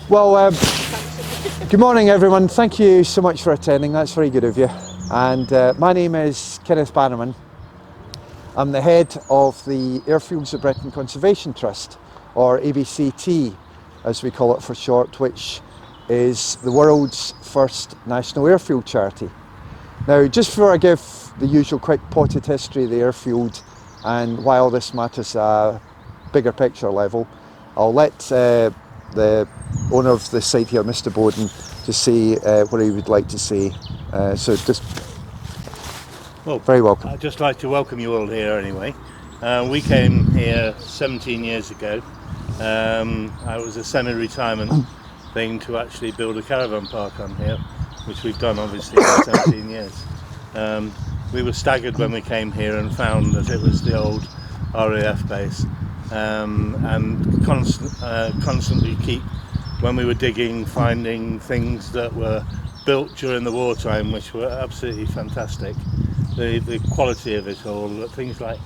Well, good morning everyone. Thank you so much for attending. That's very good of you. And my name is Kenneth Bannerman. I'm the head of the Airfields of Britain Conservation Trust, or ABCT as we call it for short, which is the world's first national airfield charity. Now, just before I give the usual quick potted history of the airfield and why all this matters at a bigger picture level, I'll let the owner of the site here, Mr. Bowden, to say what he would like to say. Well, very welcome. I'd just like to welcome you all here anyway. We came here 17 years ago. I was a semi-retirement thing to actually build a caravan park on here, which we've done obviously for 17 years. We were staggered when we came here and found that it was the old RAF base, and constantly when we were digging, finding things that were built during the wartime, which were absolutely fantastic. The quality of it all, things like,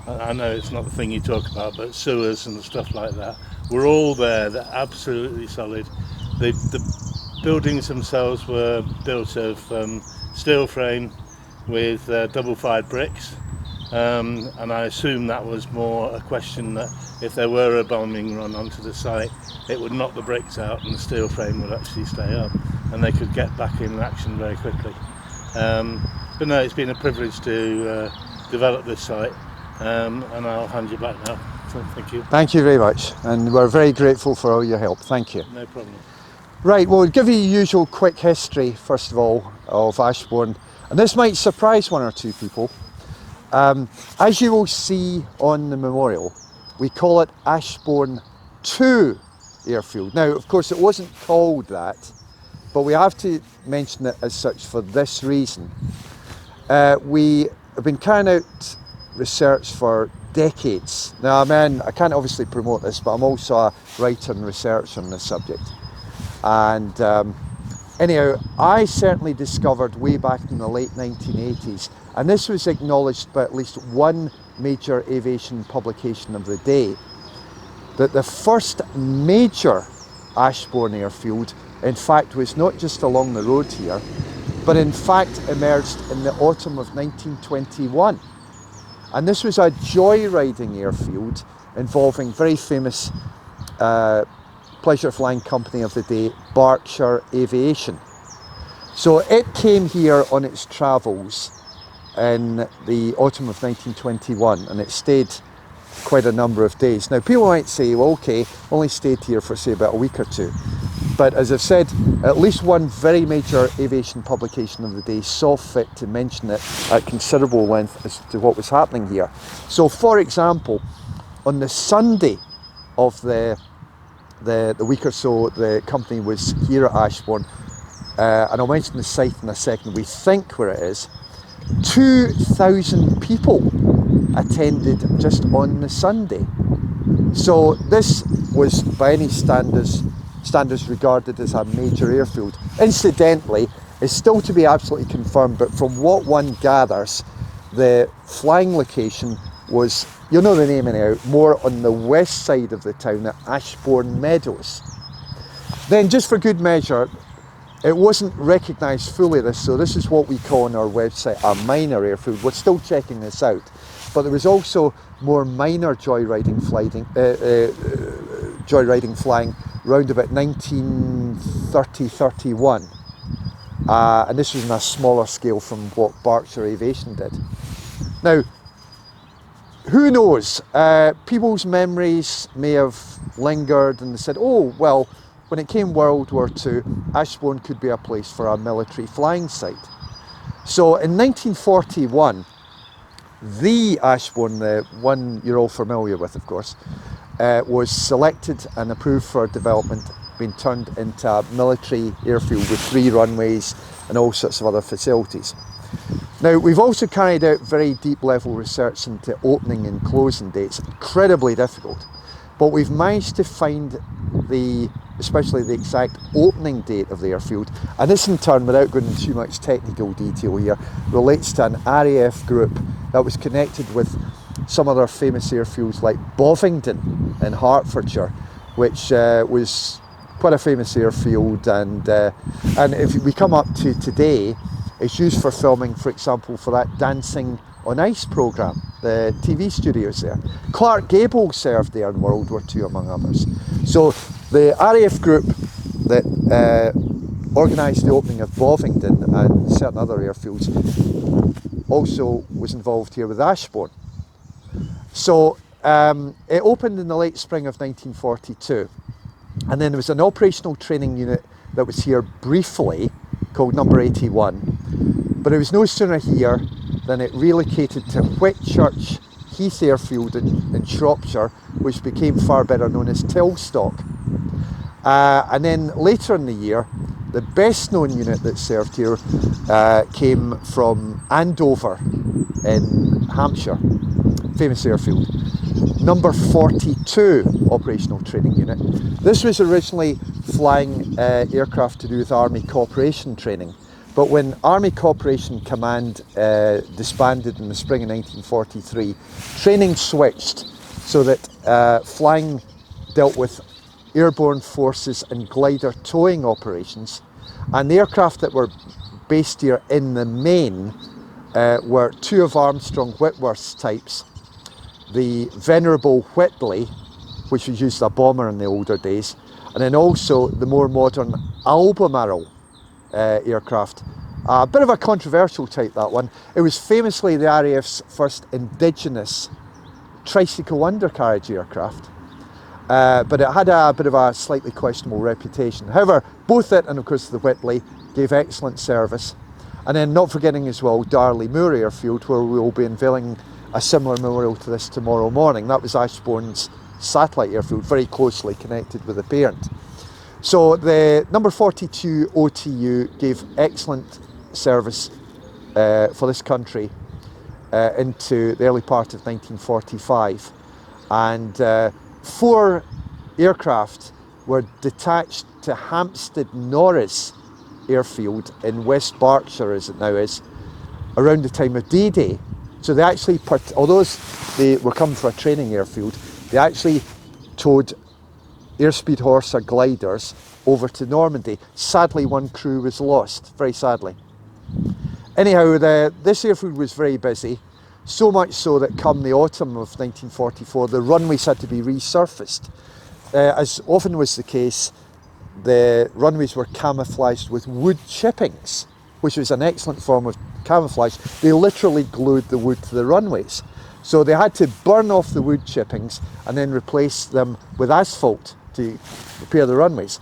I know it's not the thing you talk about, but sewers and stuff like that, were all there. They're absolutely solid. The buildings themselves were built of steel frame with double-fired bricks, and I assume that was more a question that if there were a bombing run onto the site, it would knock the bricks out and the steel frame would actually stay up and they could get back in action very quickly. But no, it's been a privilege to develop this site, and I'll hand you back now. So thank you. Thank you very much, and we're very grateful for all your help. Thank you. No problem. Right, well, we'll give you the usual quick history, first of all, of Ashbourne, and this might surprise one or two people. As you will see on the memorial, we call it Ashbourne 2 Airfield. Now, of course, it wasn't called that, but we have to mention it as such for this reason. We have been carrying out research for decades. Now, I can't obviously promote this, but I'm also a writer and researcher on this subject. And anyhow, I certainly discovered way back in the late 1980s, and this was acknowledged by at least one major aviation publication of the day, that the first major Ashbourne airfield, in fact, was not just along the road here, but in fact emerged in the autumn of 1921. And this was a joyriding airfield involving very famous pleasure flying company of the day, Berkshire Aviation. So it came here on its travels in the autumn of 1921, and it stayed quite a number of days. Now, people might say, well, okay, only stayed here for say about a week or two. But as I've said, at least one very major aviation publication of the day saw fit to mention it at considerable length as to what was happening here. So, for example, on the Sunday of the week or so the company was here at Ashbourne, and I'll mention the site in a second, we think where it is, 2,000 people attended just on the Sunday. So this was by any standards regarded as a major airfield. Incidentally, it's still to be absolutely confirmed, but from what one gathers, the flying location was, you'll know the name anyhow, more on the west side of the town at Ashbourne Meadows. Then, just for good measure, it wasn't recognised fully this, so this is what we call on our website a minor airfield. We're still checking this out, but there was also more minor joyriding flying round about 1930-31, and this was on a smaller scale from what Berkshire Aviation did. Now, who knows? People's memories may have lingered and they said, oh, well, when it came World War II, Ashbourne could be a place for a military flying site. So in 1941, the Ashbourne, the one you're all familiar with, of course, was selected and approved for development, being turned into a military airfield with 3 runways and all sorts of other facilities. Now, we've also carried out very deep level research into opening and closing dates, incredibly difficult, but we've managed to find especially the exact opening date of the airfield, and this in turn, without going into too much technical detail here, relates to an RAF group that was connected with some other famous airfields like Bovingdon in Hertfordshire, which was quite a famous airfield, and if we come up to today, it's used for filming, for example, for that Dancing on Ice programme, the TV studios there. Clark Gable served there in World War II, among others. So the RAF group that organised the opening of Bovingdon and certain other airfields also was involved here with Ashbourne. So it opened in the late spring of 1942, and then there was an operational training unit that was here briefly called Number 81, but it was no sooner here than it relocated to Whitchurch Heath Airfield in Shropshire, which became far better known as Tilstock. And then later in the year, the best known unit that served here came from Andover in Hampshire, famous airfield. Number 42 operational training unit. This was originally flying aircraft to do with Army Cooperation training, but when Army Cooperation Command disbanded in the spring of 1943, training switched so that flying dealt with airborne forces and glider towing operations, and the aircraft that were based here in the main were two of Armstrong Whitworth's types, the Venerable Whitley, which was used as a bomber in the older days, and then also the more modern Albemarle aircraft. A bit of a controversial type, that one. It was famously the RAF's first indigenous tricycle undercarriage aircraft, but it had a bit of a slightly questionable reputation. However, both it and of course the Whitley gave excellent service. And then not forgetting as well Darley Moor Airfield, where we will be unveiling a similar memorial to this tomorrow morning. That was Ashbourne's satellite airfield, very closely connected with the parent. So the number 42 OTU gave excellent service for this country into the early part of 1945, and 4 aircraft were detached to Hampstead Norris Airfield in West Berkshire, as it now is, around the time of D-Day. So they actually, although they were coming for a training airfield, they actually towed airspeed horse or gliders over to Normandy. Sadly, one crew was lost, very sadly. Anyhow, this airfield was very busy, so much so that come the autumn of 1944, the runways had to be resurfaced. As often was the case, the runways were camouflaged with wood chippings, which was an excellent form of camouflage. They literally glued the wood to the runways. So they had to burn off the wood chippings and then replace them with asphalt to repair the runways.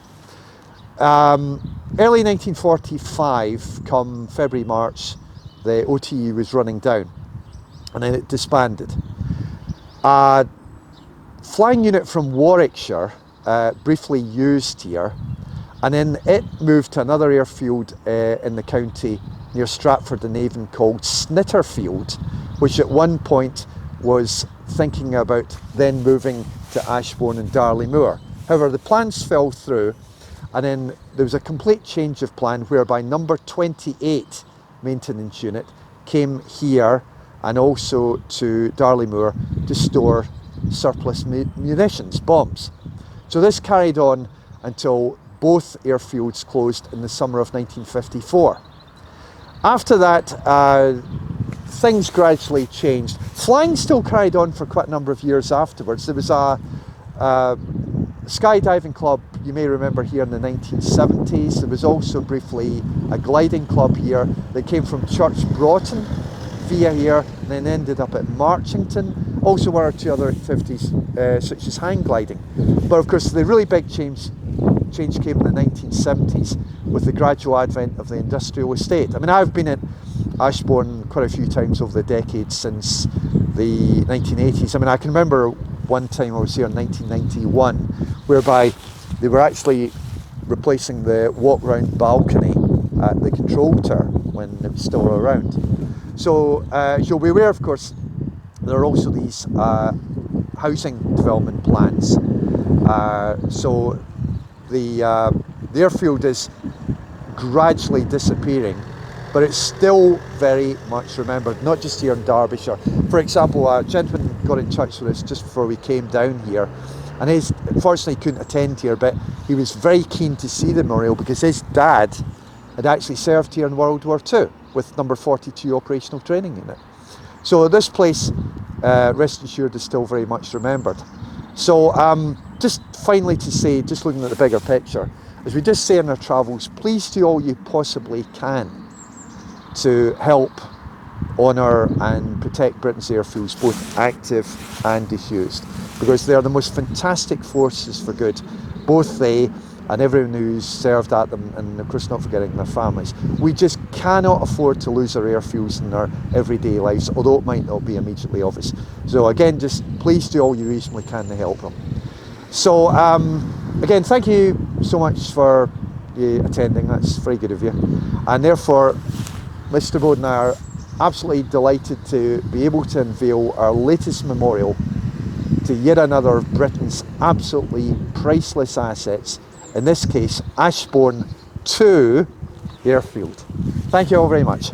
Early 1945, come February, March, the OTU was running down, and then it disbanded. A flying unit from Warwickshire briefly used here, and then it moved to another airfield in the county near Stratford-on-Avon called Snitterfield, which at one point was thinking about then moving to Ashbourne and Darley Moor. However, the plans fell through, and then there was a complete change of plan whereby number 28 maintenance unit came here and also to Darley Moor to store surplus munitions, bombs. So this carried on until both airfields closed in the summer of 1954. After that, things gradually changed. Flying still carried on for quite a number of years afterwards. There was a skydiving club, you may remember, here in the 1970s. There was also briefly a gliding club here that came from Church Broughton via here and then ended up at Marchington. Also one or two other activities such as hang gliding. But of course the really big change came in the 1970s with the gradual advent of the industrial estate. I mean, I've been at Ashbourne quite a few times over the decades since the 1980s. I mean, I can remember one time I was here in 1991 whereby they were actually replacing the walk-round balcony at the control tower when it was still around. So as you'll be aware, of course, there are also these housing development plans. So the airfield is gradually disappearing but it's still very much remembered, not just here in Derbyshire. For example, a gentleman got in touch with us just before we came down here, and unfortunately couldn't attend here, but he was very keen to see the memorial because his dad had actually served here in World War II with number 42 operational training unit. So this place, rest assured, is still very much remembered. So just finally to say, just looking at the bigger picture, as we just say in our travels, please do all you possibly can to help honour and protect Britain's airfields, both active and disused, because they are the most fantastic forces for good, both they and everyone who's served at them, and of course not forgetting their families. We just cannot afford to lose our airfields in our everyday lives, although it might not be immediately obvious. So again, just please do all you reasonably can to help them. So again, thank you so much for you attending, that's very good of you. And therefore, Mr. Bode and I are absolutely delighted to be able to unveil our latest memorial to yet another of Britain's absolutely priceless assets, in this case Ashbourne 2 Airfield. Thank you all very much.